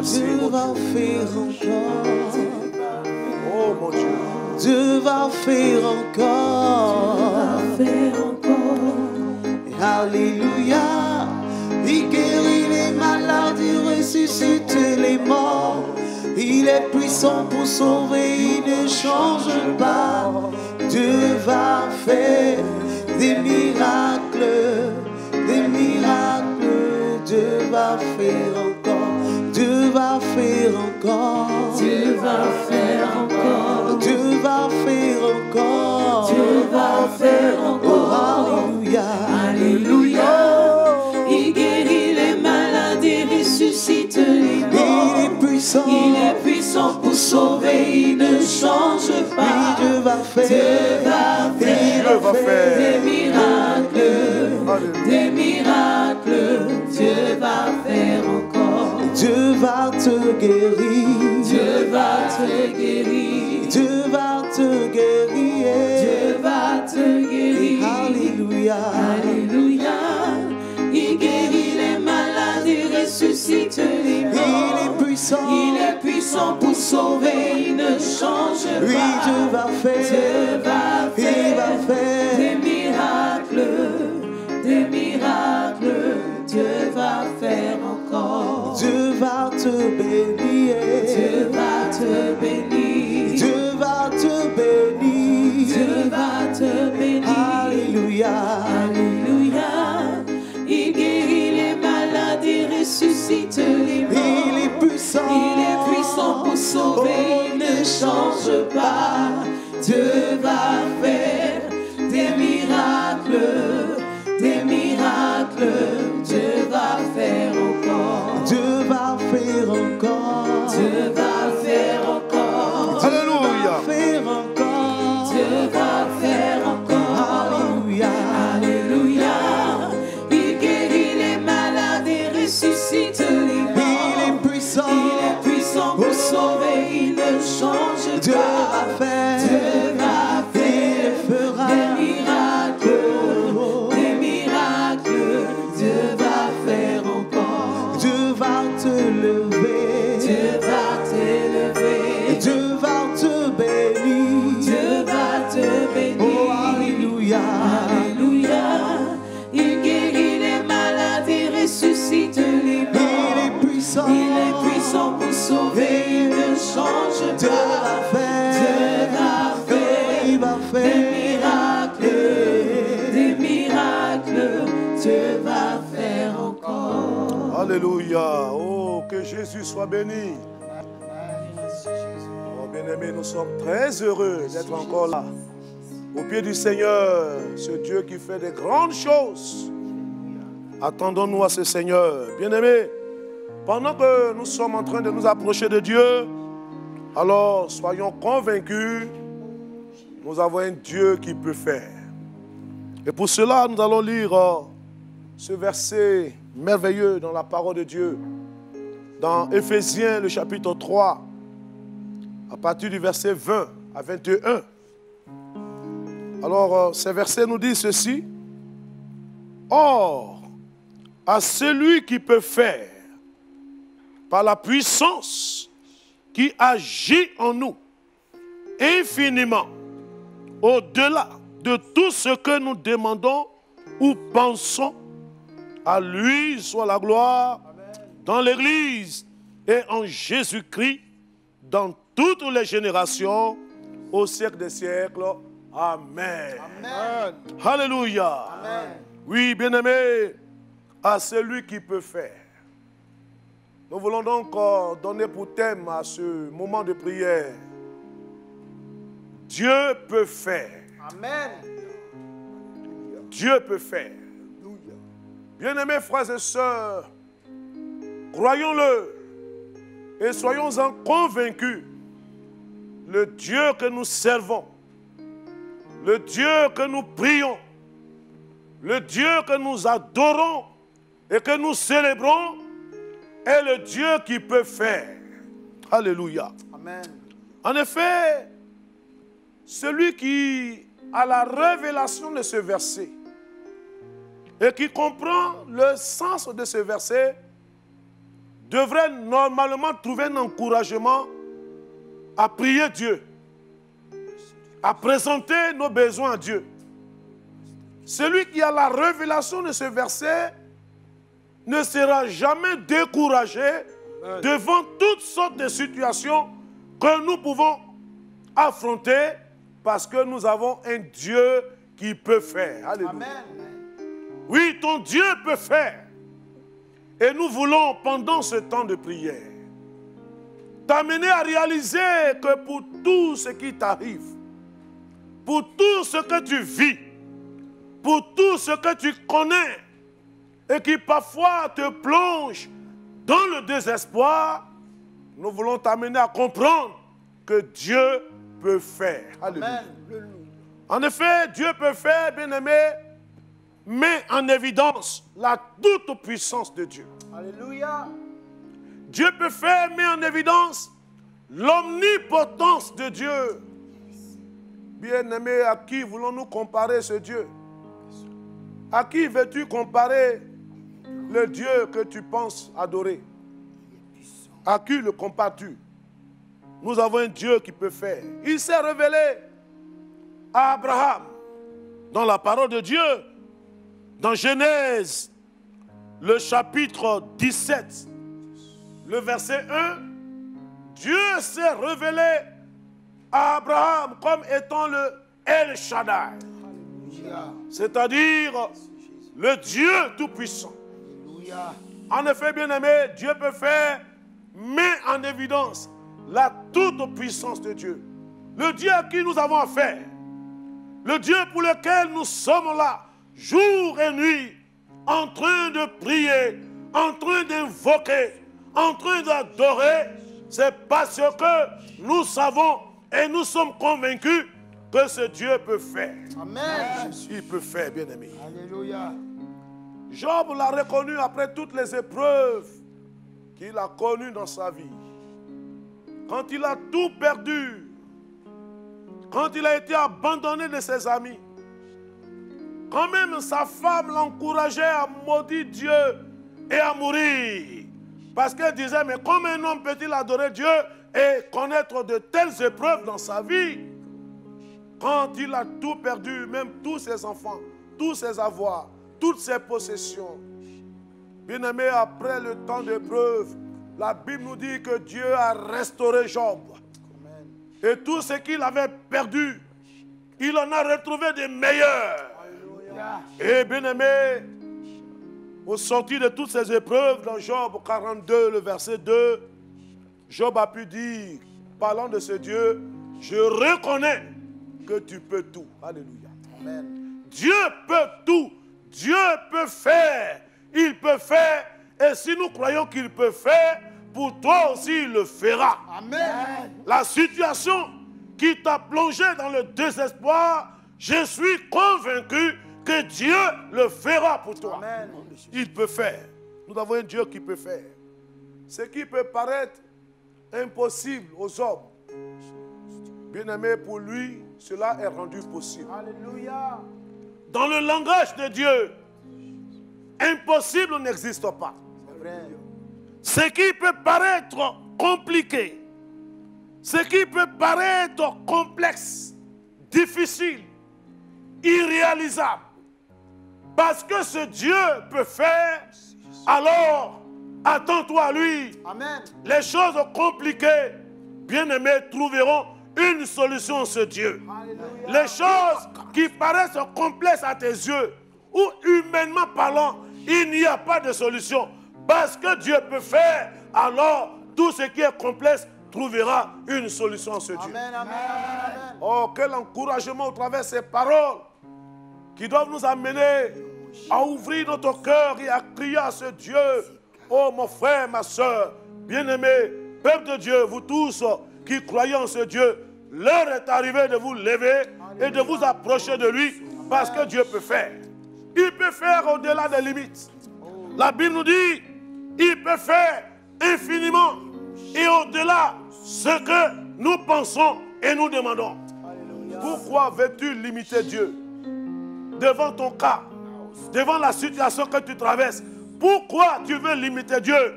Merci, Dieu mon va Dieu. faire encore. Oh, mon Dieu. Dieu va faire encore. Alléluia. Il guérit les malades, il ressuscite les morts. Il est puissant pour sauver, il ne change pas. Dieu va faire des miracles, des miracles. Dieu va faire encore. Dieu va faire encore. Dieu va faire encore. Dieu va faire encore. Dieu va faire encore. Alléluia. Alléluia. Il guérit les malades, il ressuscite les morts. Il est puissant. Il est puissant pour sauver, il ne change pas. Oui, Dieu va faire. Dieu va faire, Dieu va faire. des miracles. Alléluia. Des miracles. Dieu va faire encore. Dieu va te guérir. Dieu va te guérir. Dieu va te guérir. Dieu va te guérir. Alléluia. Alléluia. Il guérit les malades, il ressuscite les morts. Il est puissant. Il est puissant pour sauver, il ne change pas. Oui, Dieu va faire. Dieu va Il va faire faire. des miracles, des miracles. Dieu va faire encore. Dieu va te bénir. Dieu va te bénir. Dieu va te bénir. Dieu va te bénir. Alléluia. Alléluia. Il guérit les malades, il ressuscite les morts. Il est puissant. Il est puissant pour sauver, il ne change pas. Dieu va faire des miracles, des miracles. Dieu va faire encore. Dieu va faire encore. Dieu va faire encore. Alléluia. Faire encore. Dieu va faire encore. Alléluia. Alléluia. Il guérit les malades et ressuscite les morts. Il est puissant. Il est puissant pour sauver, il ne change Dieu pas. va faire. Dieu va faire Il fera. des miracles, des miracles. Dieu va faire encore. Dieu va te lever. Dieu va t'élever. Dieu va te bénir. Dieu va te bénir. Oh, alléluia. Alléluia. Il guérit les malades, il ressuscite les morts. Il est puissant. Il est puissant pour sauver, il ne change Dieu pas. va faire. Dieu va faire Il va des faire. miracles, des miracles. Dieu va faire encore. Alléluia. Oh, que Jésus soit béni. Oh, bien-aimés, nous sommes très heureux d'être encore là, au pied du Seigneur, ce Dieu qui fait des grandes choses. Attendons-nous à ce Seigneur. Bien-aimés, pendant que nous sommes en train de nous approcher de Dieu, alors soyons convaincus, nous avons un Dieu qui peut faire. Et pour cela, nous allons lire ce verset merveilleux dans la parole de Dieu, dans Éphésiens, le chapitre 3, à partir du verset 20 à 21. Alors, ces versets nous disent ceci. Or, à celui qui peut faire, par la puissance qui agit en nous, infiniment, au-delà de tout ce que nous demandons ou pensons, à lui soit la gloire dans l'Église et en Jésus-Christ dans toutes les générations, au siècle des siècles. Amen. Amen. Alléluia. Amen. Oui, bien-aimé, à celui qui peut faire. Nous voulons donc donner pour thème à ce moment de prière. Dieu peut faire. Amen. Dieu peut faire. Bien-aimés frères et sœurs, croyons-le et soyons-en convaincus. Le Dieu que nous servons, le Dieu que nous prions, le Dieu que nous adorons et que nous célébrons est le Dieu qui peut faire. Alléluia. Amen. En effet, celui qui a la révélation de ce verset et qui comprend le sens de ce verset devrait normalement trouver un encouragement à prier Dieu, à présenter nos besoins à Dieu. Celui qui a la révélation de ce verset ne sera jamais découragé devant toutes sortes de situations que nous pouvons affronter parce que nous avons un Dieu qui peut faire. Alléluia. Amen. Oui, ton Dieu peut faire. Et nous voulons, pendant ce temps de prière, t'amener à réaliser que pour tout ce qui t'arrive, pour tout ce que tu vis, pour tout ce que tu connais et qui parfois te plonge dans le désespoir, nous voulons t'amener à comprendre que Dieu peut faire. Alléluia. Amen. En effet, Dieu peut faire, bien-aimé, met en évidence la toute-puissance de Dieu. Alléluia. Dieu peut faire, met en évidence l'omnipotence de Dieu. Bien-aimé, à qui voulons-nous comparer ce Dieu? À qui veux-tu comparer le Dieu que tu penses adorer? À qui le compares-tu? Nous avons un Dieu qui peut faire. Il s'est révélé à Abraham dans la parole de Dieu, dans Genèse, le chapitre 17, le verset 1. Dieu s'est révélé à Abraham comme étant le El Shaddai, c'est-à-dire le Dieu Tout-Puissant. En effet, bien-aimé, Dieu peut faire, met en évidence la toute-puissance de Dieu. Le Dieu à qui nous avons affaire, le Dieu pour lequel nous sommes là, jour et nuit, en train de prier, en train d'invoquer, en train d'adorer, c'est parce que nous savons et nous sommes convaincus que ce Dieu peut faire. Amen. Il peut faire, bien-aimé. Alléluia. Job l'a reconnu après toutes les épreuves qu'il a connues dans sa vie. Quand il a tout perdu, quand il a été abandonné de ses amis, quand même sa femme l'encourageait à maudire Dieu et à mourir. Parce qu'elle disait, mais comment un homme peut-il adorer Dieu et connaître de telles épreuves dans sa vie? Quand il a tout perdu, même tous ses enfants, tous ses avoirs, toutes ses possessions. Bien-aimé, après le temps d'épreuve, la Bible nous dit que Dieu a restauré Job. Et tout ce qu'il avait perdu, il en a retrouvé des meilleurs. Et bien-aimé, au sortir de toutes ces épreuves, dans Job 42, le verset 2, Job a pu dire, parlant de ce Dieu, je reconnais que tu peux tout. Alléluia. Amen. Dieu peut tout. Dieu peut faire. Il peut faire. Et si nous croyons qu'il peut faire, pour toi aussi, il le fera. Amen. La situation qui t'a plongé dans le désespoir, je suis convaincu que Dieu le fera pour toi. Amen. Il peut faire. Nous avons un Dieu qui peut faire. Ce qui peut paraître impossible aux hommes, bien-aimé, pour lui, cela est rendu possible. Alléluia. Dans le langage de Dieu, impossible n'existe pas. C'est vrai. Ce qui peut paraître compliqué, ce qui peut paraître complexe, difficile, irréalisable, parce que ce Dieu peut faire, alors attends-toi à lui. Amen. Les choses compliquées, bien-aimés, trouveront une solution en ce Dieu. Alléluia. Les choses qui paraissent complexes à tes yeux, ou humainement parlant, il n'y a pas de solution. Parce que Dieu peut faire, alors tout ce qui est complexe trouvera une solution en ce Dieu. Amen, amen, amen. Oh, quel encouragement au travers de ces paroles qui doivent nous amener à ouvrir notre cœur et à crier à ce Dieu. Oh, mon frère, ma soeur, bien-aimés, peuple de Dieu, vous tous qui croyez en ce Dieu, l'heure est arrivée de vous lever et de vous approcher de lui parce que Dieu peut faire. Il peut faire au-delà des limites. La Bible nous dit, il peut faire infiniment et au-delà ce que nous pensons et nous demandons. Pourquoi veux-tu limiter Dieu devant ton cas, devant la situation que tu traverses? Pourquoi tu veux limiter Dieu?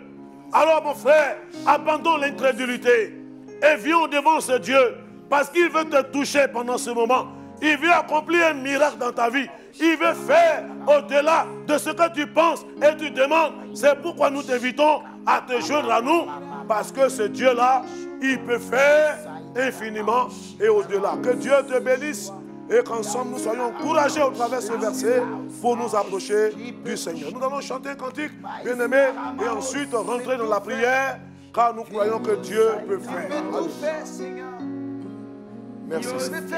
Alors mon frère, abandonne l'incrédulité et viens devant ce Dieu parce qu'il veut te toucher pendant ce moment. Il veut accomplir un miracle dans ta vie. Il veut faire au-delà de ce que tu penses et tu demandes. C'est pourquoi nous t'invitons à te joindre à nous parce que ce Dieu-là, il peut faire infiniment et au-delà. Que Dieu te bénisse et qu'ensemble nous soyons encouragés au travers de ce verset pour nous approcher du Seigneur. Nous allons chanter un cantique, bien-aimé, et ensuite rentrer dans la prière car nous croyons que Dieu peut faire. Merci Seigneur.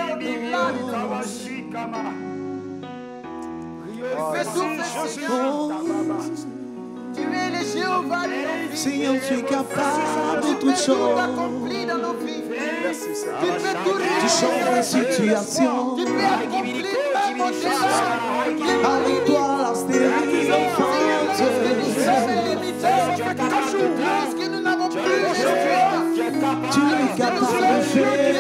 Tu es le Jéhovah. Seigneur, tu es capable de toutes choses. Merci Seigneur. Tu changes les situations. Tu peux accomplir même au-delà. Avec toi, la stérile enfante. Lorsque nous n'avons plus aujourd'hui, Tu es capable de faire.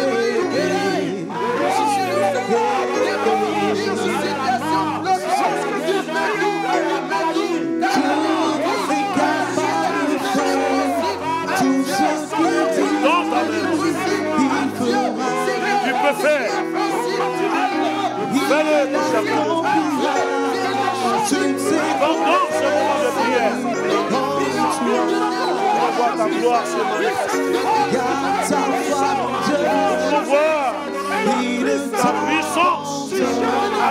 Tu peux faire. Fais-le, mon cher. Pendant ce moment de prière, on voit ta gloire se manifester. On voit ta puissance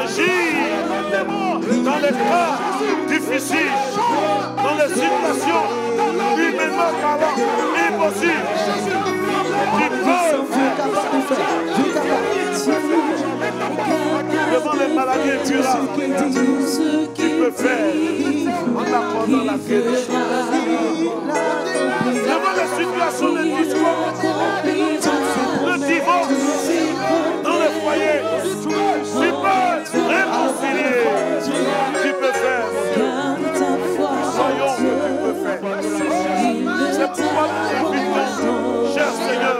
agir dans les cas difficiles, dans les situations humainement parlant impossibles. Tu peux devant les maladies incurables, tu peux faire en accordant la guérison. Devant les situations de discorde, le divorce dans le foyer, tu peux réconcilier. Tu peux faire. Soyons que tu peux faire. C'est pourquoi nous invitons, cher Seigneur,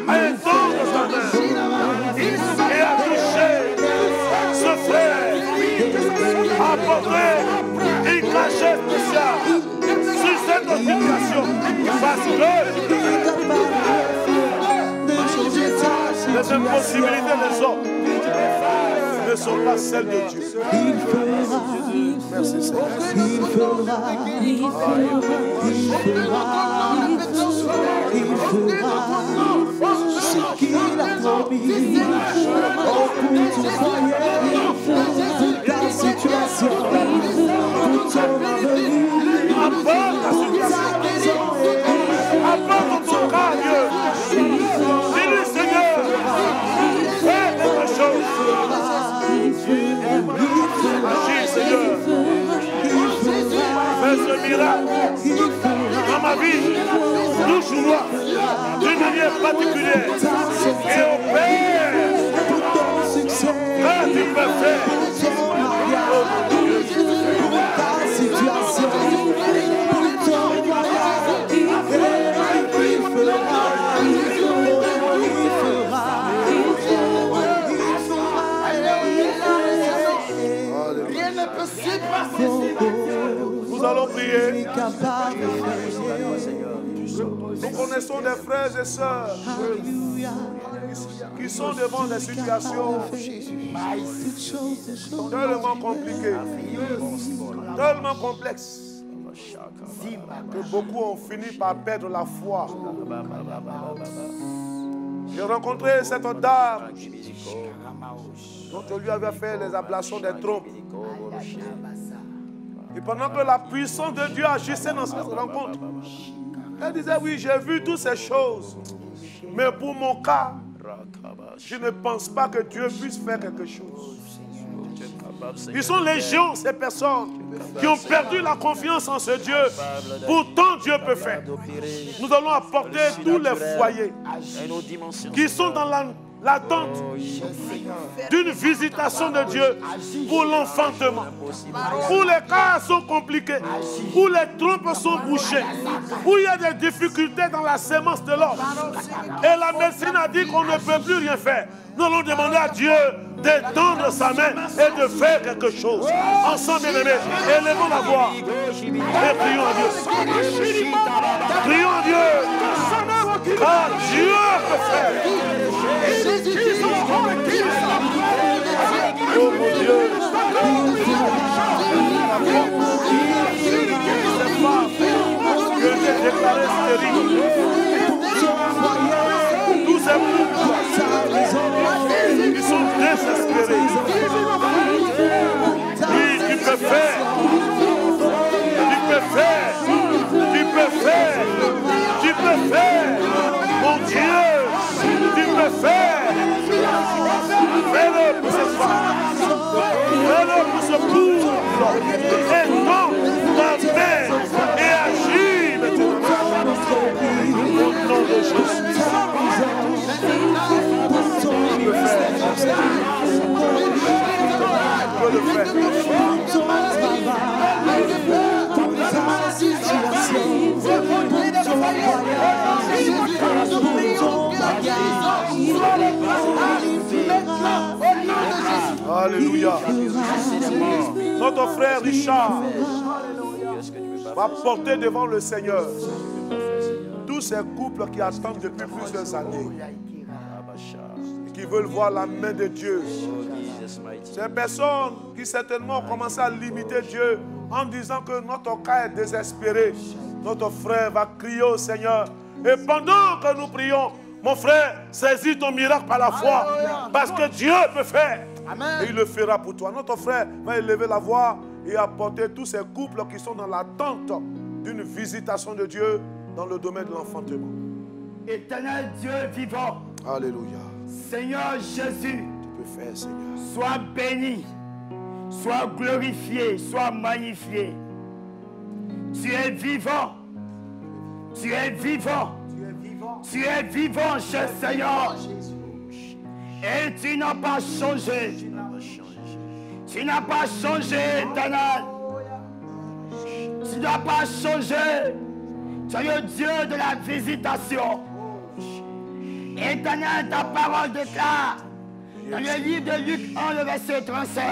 à étendre sa main et à toucher ce frère, à apporter une cachette spéciale sur cette situation. Parce que les impossibilités des hommes ne sont pas celles de Dieu. Merci Seigneur. Il fera ce qu'il a promis. Oh, pour ton foyer, pour ta situation, pour ton avenir, Apporte la situation. Apporte ton cas, Dieu. Dis-lui, Seigneur, fais quelque chose. Agis, Seigneur. Fais ce miracle dans ma vie. Touche-moi d'une manière particulière. Et opère quand tu peux faire. pour ta situation, pour ton mariage, il rien ne peut s'effacer. Nous allons prier. Nous connaissons des frères et sœurs qui sont devant des situations tellement compliquées, tellement complexes, que beaucoup ont fini par perdre la foi. J'ai rencontré cette dame dont on lui avait fait les ablations des trompes. Et pendant que la puissance de Dieu agissait dans cette rencontre, elle disait, oui, j'ai vu toutes ces choses. Mais pour mon cas, je ne pense pas que Dieu puisse faire quelque chose. Ils sont légion, ces personnes qui ont perdu la confiance en ce Dieu. Pourtant, Dieu peut faire. Nous allons apporter tous les foyers qui sont dans l'attente d'une visitation de Dieu pour l'enfantement, où les cas sont compliqués, où les trompes sont bouchées, où il y a des difficultés dans la sémence de l'homme. Et la médecine a dit qu'on ne peut plus rien faire. Nous allons demander à Dieu d'étendre sa main et de faire quelque chose. Ensemble, bien-aimés, élevons la voix et prions à Dieu. Prions à Dieu. Car Dieu peut faire. Oh mon Dieu. Que j'ai déclaré stérile. Tous ces couples qui sont désespérés. Oui, tu peux faire. Tu peux faire. Tu peux faire. Tu peux faire. Mon Dieu, tu peux faire. Fais-le pour cette femme. Fais-le pour ce couple. Étends ta main et agis maintenant. Au nom de Jésus. Alléluia. Notre frère Richard va porter devant le Seigneur tous ces couples qui attendent depuis plusieurs années et qui veulent voir la main de Dieu. Ces personnes qui certainement ont commencé à limiter Dieu en disant que notre cas est désespéré. Notre frère va crier au Seigneur. Et pendant que nous prions, mon frère, saisis ton miracle par la foi. Parce que Dieu peut faire. Et il le fera pour toi. Notre frère va élever la voix et apporter tous ces couples qui sont dans l'attente d'une visitation de Dieu dans le domaine de l'enfantement. Éternel Dieu vivant. Alléluia. Seigneur Jésus. Tu peux faire, Seigneur. Sois béni. Sois glorifié. Sois magnifié. Tu es vivant. Tu es vivant. Tu es vivant, cher Seigneur. Et tu n'as pas changé. Tu n'as pas changé, éternel. Tu n'as pas changé. Tu es le Dieu de la visitation. Éternel, ta parole déclare dans le livre de Luc 1, le verset 37.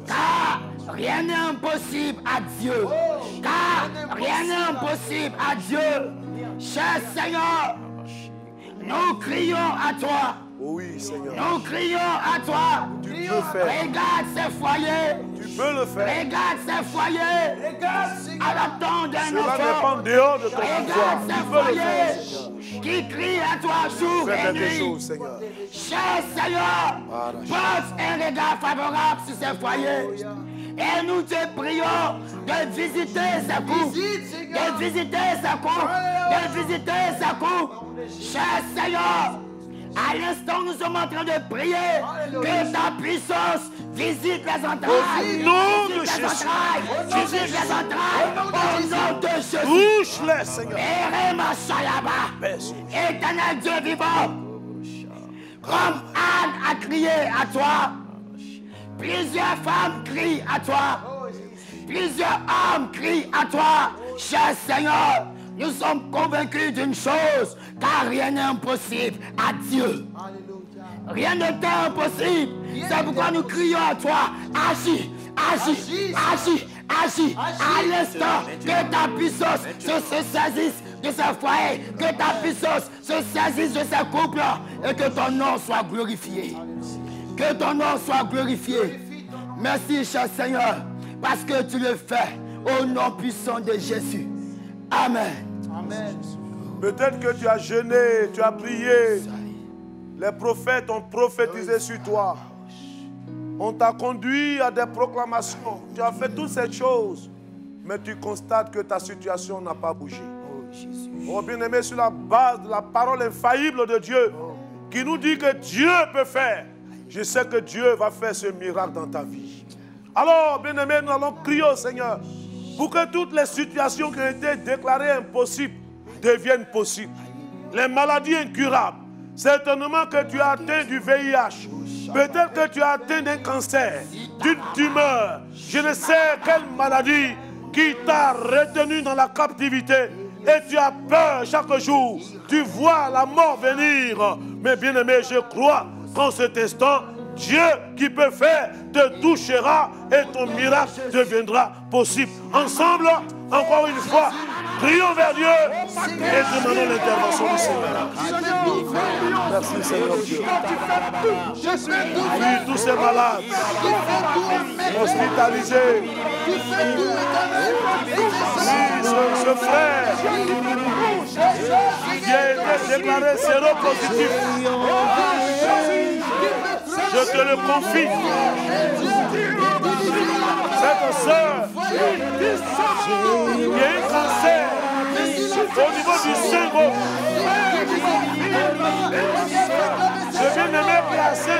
Car rien n'est impossible à Dieu. Car rien n'est impossible à Dieu. Cher Seigneur, nous crions à toi. Oui, Seigneur. Nous crions à toi. Tu peux faire. Regarde ces foyers. Tu peux le faire. Regarde ces foyers. À l'attente d'un Cela enfant. n'est pas en dehors de ton pouvoir. Regarde Tu ces peux le foyers faire. qui crient à toi jour Fais et quelque nuit. chose, Seigneur. Cher Seigneur, pose un regard favorable sur ces foyers. Et nous te prions de visiter ces couples. De visiter ces couples. De visiter ces couples. Cher Seigneur, à l'instant nous sommes en train de prier que ta puissance visite les entrailles. Au nom de Visite les Jésus. entrailles. Visite les entrailles. Au nom de Jésus. Touche-les, Seigneur. Éternel Dieu vivant, comme Anne a crié à toi, plusieurs femmes crient à toi, plusieurs hommes crient à toi, cher Seigneur. Nous sommes convaincus d'une chose, car rien n'est impossible à Dieu. Rien n'est impossible. C'est pourquoi nous crions à toi, agis, agis, agis, agis. À l'instant que ta puissance se saisisse de ces foyers, que ta puissance se saisisse de ces couples et que ton nom soit glorifié. Que ton nom soit glorifié. Merci, cher Seigneur, parce que tu le fais au nom puissant de Jésus. Amen. Amen. Peut-être que tu as jeûné, tu as prié. Les prophètes ont prophétisé sur toi. On t'a conduit à des proclamations. Tu as fait toutes ces choses. Mais tu constates que ta situation n'a pas bougé. Oh bien-aimé, sur la base de la parole infaillible de Dieu, qui nous dit que Dieu peut faire, je sais que Dieu va faire ce miracle dans ta vie. Alors, bien-aimé, nous allons crier au Seigneur pour que toutes les situations qui ont été déclarées impossibles deviennent possibles. Les maladies incurables, certainement que tu as atteint du VIH, peut-être que tu as atteint d'un cancer, d'une tumeur, je ne sais quelle maladie qui t'a retenu dans la captivité et tu as peur chaque jour. Tu vois la mort venir. Mais bien-aimé, je crois qu'en cet instant, Dieu qui peut faire te touchera et ton miracle deviendra possible. Ensemble, encore une fois, prions vers Dieu et demandons l'intervention du Seigneur. Merci Seigneur Dieu. Oui, tous ces malades hospitalisés. Ce frère qui a été déclaré séropositif, je te le confie. Cette soeur qui a un cancer au niveau du sein gauche, je viens de me placer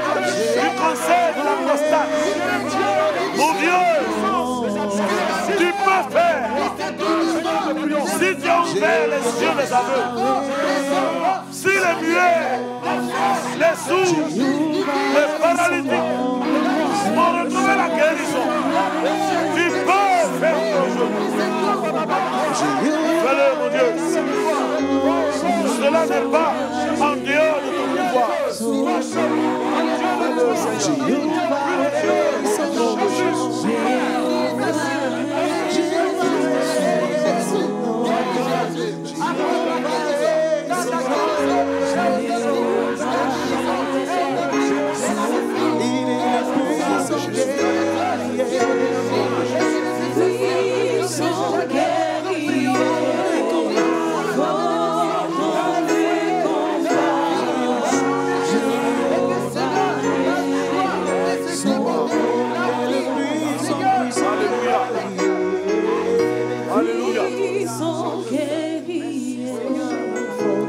du cancer de la prostate. Mon Dieu, tu peux faire. Si tu as ouvert les yeux des aveugles, si les muets, les sourds, les paralytiques ont retrouvé la guérison, tu peux faire aujourd'hui. Fais-le, mon Dieu. Cela n'est pas en dehors de ton pouvoir.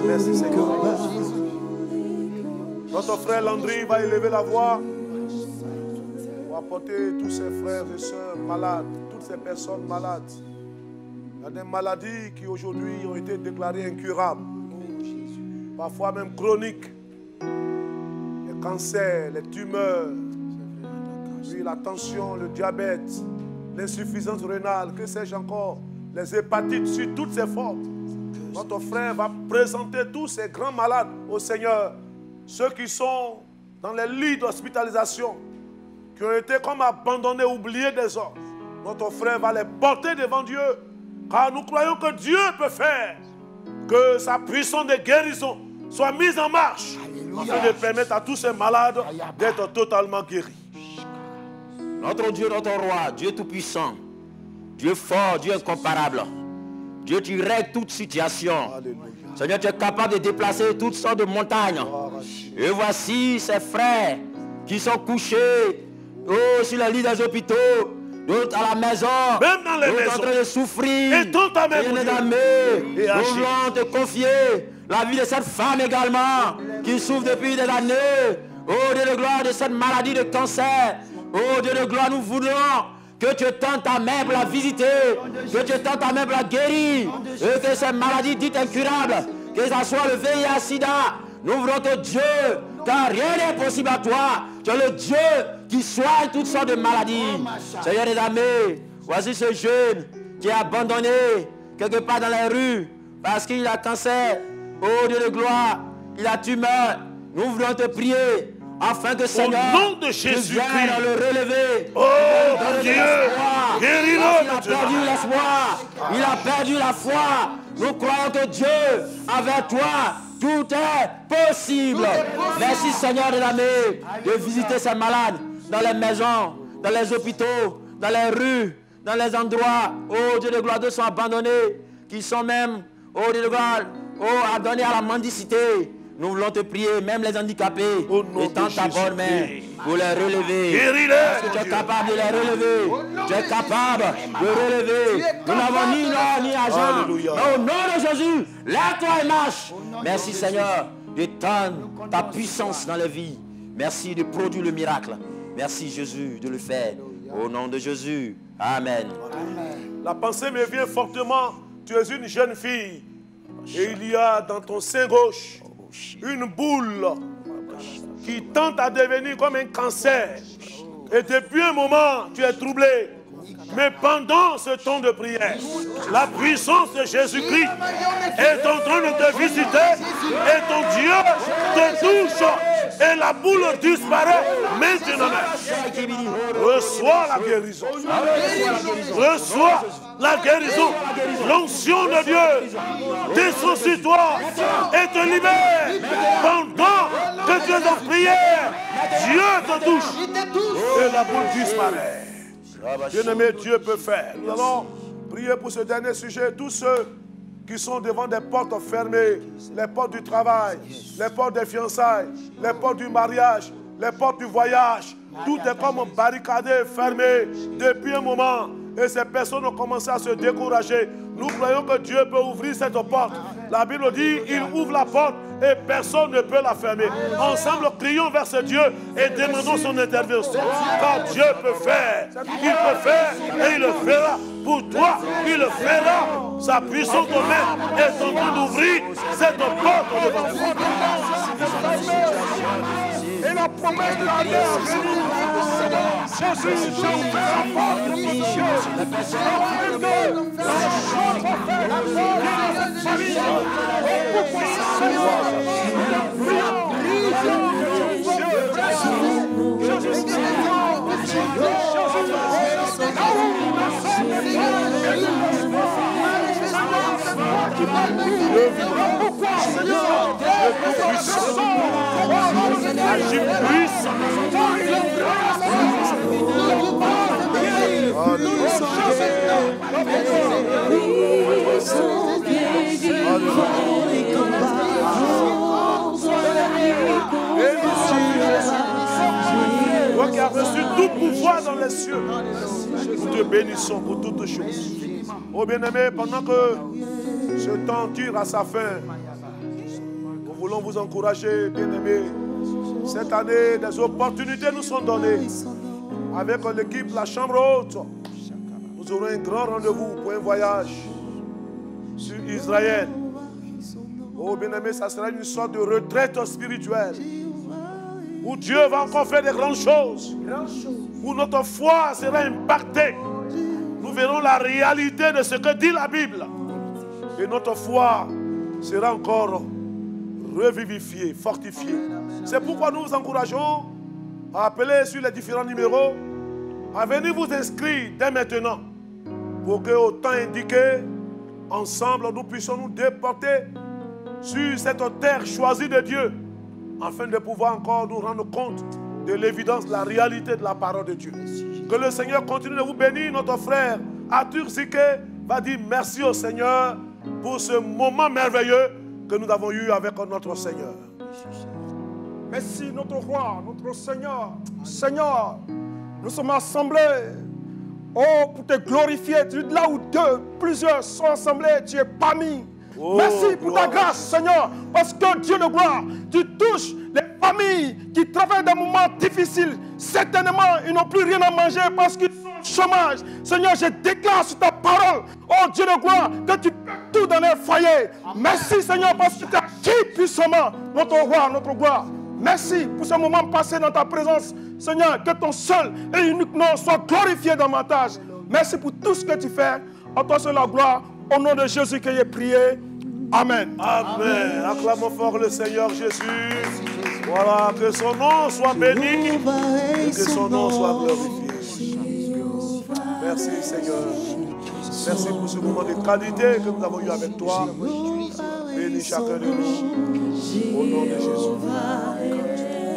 Merci Seigneur. Notre frère Landry va élever la voix pour apporter tous ses frères et sœurs malades, toutes ces personnes malades. Il y a des maladies qui aujourd'hui ont été déclarées incurables, parfois même chroniques. Les cancers, les tumeurs, oui, la tension, le diabète, l'insuffisance rénale, que sais-je encore, les hépatites sur toutes ces formes. Notre frère va présenter tous ces grands malades au Seigneur. Ceux qui sont dans les lits d'hospitalisation, qui ont été comme abandonnés, oubliés des hommes. Notre frère va les porter devant Dieu. Car nous croyons que Dieu peut faire que sa puissance de guérison soit mise en marche. Afin de permettre à tous ces malades d'être totalement guéris. Notre Dieu, notre roi, Dieu tout-puissant, Dieu fort, Dieu incomparable. Dieu, tu règles toute situation. Alléluia. Seigneur, tu es capable de déplacer toutes sortes de montagnes. Et voici ces frères qui sont couchés sur le lit des hôpitaux, d'autres à la maison, même dans les maisons, en train de souffrir. Et tant à même, nous voulons te confier la vie de cette femme également, qui souffre depuis des années. Oh Dieu de gloire, de cette maladie de cancer. Oh Dieu de gloire, nous voulons que tu tentes ta main pour la visiter, que tu tentes ta main pour la guérir, et que ces maladies dites incurables, que ce soit le VIH, SIDA, nous voulons que Dieu, car rien n'est possible à toi, tu es le Dieu qui soigne toutes sortes de maladies. Seigneur des amis, voici ce jeune qui est abandonné quelque part dans les rues parce qu'il a cancer. Oh Dieu de gloire, il a tumeur. Nous voulons te prier afin que Seigneur, au nom de Jésus, vienne le relever. Oh Dieu, guéris-le. Il a perdu l'espoir, il a perdu la foi. Nous croyons que Dieu, avec toi, tout est possible. Merci Seigneur de l'année de visiter ces malades dans les maisons, dans les hôpitaux, dans les rues, dans les endroits. Oh Dieu de gloire, d'autres sont abandonnés, qui sont même, oh Dieu de gloire, oh, abandonnés à la mendicité. Nous voulons te prier, même les handicapés, étends ta bonne main pour les relever. Parce que tu es capable de les relever. Tu es capable de relever. Nous n'avons ni l'or ni argent. Mais au nom de Jésus, lève-toi et marche. Merci Seigneur d'étendre ta puissance dans les vies. Merci de produire le miracle. Merci Jésus de le faire. Au nom de Jésus. Amen. La pensée me vient fortement. Tu es une jeune fille. Et il y a dans ton sein gauche une boule qui tente à devenir comme un cancer. Et depuis un moment, tu es troublé. Mais pendant ce temps de prière, la puissance de Jésus-Christ est en train de te visiter et ton Dieu te touche et la boule disparaît maintenant. Reçois la guérison. Reçois la guérison. L'onction de Dieu descend sur toi et te libère. Pendant que tu es en prière, Dieu te touche et la boule disparaît. Bien-aimé, Dieu peut faire. Nous allons prier pour ce dernier sujet. Tous ceux qui sont devant des portes fermées, les portes du travail, les portes des fiançailles, les portes du mariage, les portes du voyage, tout est comme barricadé, fermé depuis un moment. Et ces personnes ont commencé à se décourager. Nous croyons que Dieu peut ouvrir cette porte. La Bible dit, il ouvre la porte et personne ne peut la fermer. Ensemble, crions vers ce Dieu et demandons son intervention. Car Dieu peut faire. Il peut faire et il le fera. Pour toi, il le fera. Sa puissance de main est en train d'ouvrir cette porte devant toi. Et la promesse de la terre, Jésus va ouvrir la porte de Dieu. Toi qui as reçu tout pouvoir dans les cieux, nous te bénissons pour toutes choses. Oh bien-aimés, pendant que ce temps tire à sa fin, nous voulons vous encourager, bien-aimés. Cette année, des opportunités nous sont données. Avec l'équipe La Chambre Haute, nous aurons un grand rendez-vous pour un voyage sur Israël. Oh bien-aimés, ça sera une sorte de retraite spirituelle où Dieu va encore faire des grandes choses, où notre foi sera impactée. Nous verrons la réalité de ce que dit la Bible. Et notre foi sera encore revivifiée, fortifiée. C'est pourquoi nous vous encourageons à appeler sur les différents numéros, à venir vous inscrire dès maintenant, pour qu'au temps indiqué, ensemble, nous puissions nous déporter sur cette terre choisie de Dieu, afin de pouvoir encore nous rendre compte de l'évidence, de la réalité de la parole de Dieu. Que le Seigneur continue de vous bénir. Notre frère Arthur Zike va dire merci au Seigneur pour ce moment merveilleux que nous avons eu avec notre Seigneur. Merci notre roi, notre Seigneur. Seigneur, nous sommes assemblés, oh, pour te glorifier. Là où plusieurs sont assemblés, tu es parmi. Oh, merci pour ta grâce, Seigneur, parce que Dieu de gloire, tu touches les familles qui traversent des moments difficiles. Certainement, ils n'ont plus rien à manger parce qu'ils sont au chômage. Seigneur, je déclare sur ta parole, oh Dieu de gloire, que tu peux tout dans les foyers. Merci, Seigneur, parce que tu agis puissamment, notre roi, notre gloire. Merci pour ce moment passé dans ta présence. Seigneur, que ton seul et unique nom soit glorifié dans ma tâche. Merci pour tout ce que tu fais. À toi seul la gloire. Au nom de Jésus que j'ai prié. Amen. Amen. Acclamons fort le Seigneur Jésus. Voilà, que son nom soit béni et que son nom soit glorifié. Merci Seigneur. Merci pour ce moment de qualité que nous avons eu avec toi. Bénis chacun de nous. Au nom de Jésus.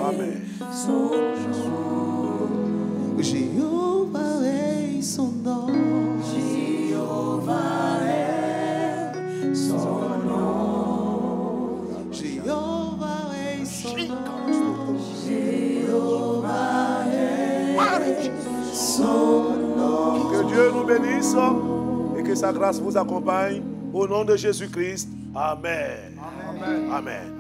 Amen. Jéhovah est son nom. Jéhovah est son nom. Jéhovah est son nom. Jéhovah est son nom. Que Dieu nous bénisse et que sa grâce vous accompagne. Au nom de Jésus-Christ. Amen. Amen. Amen.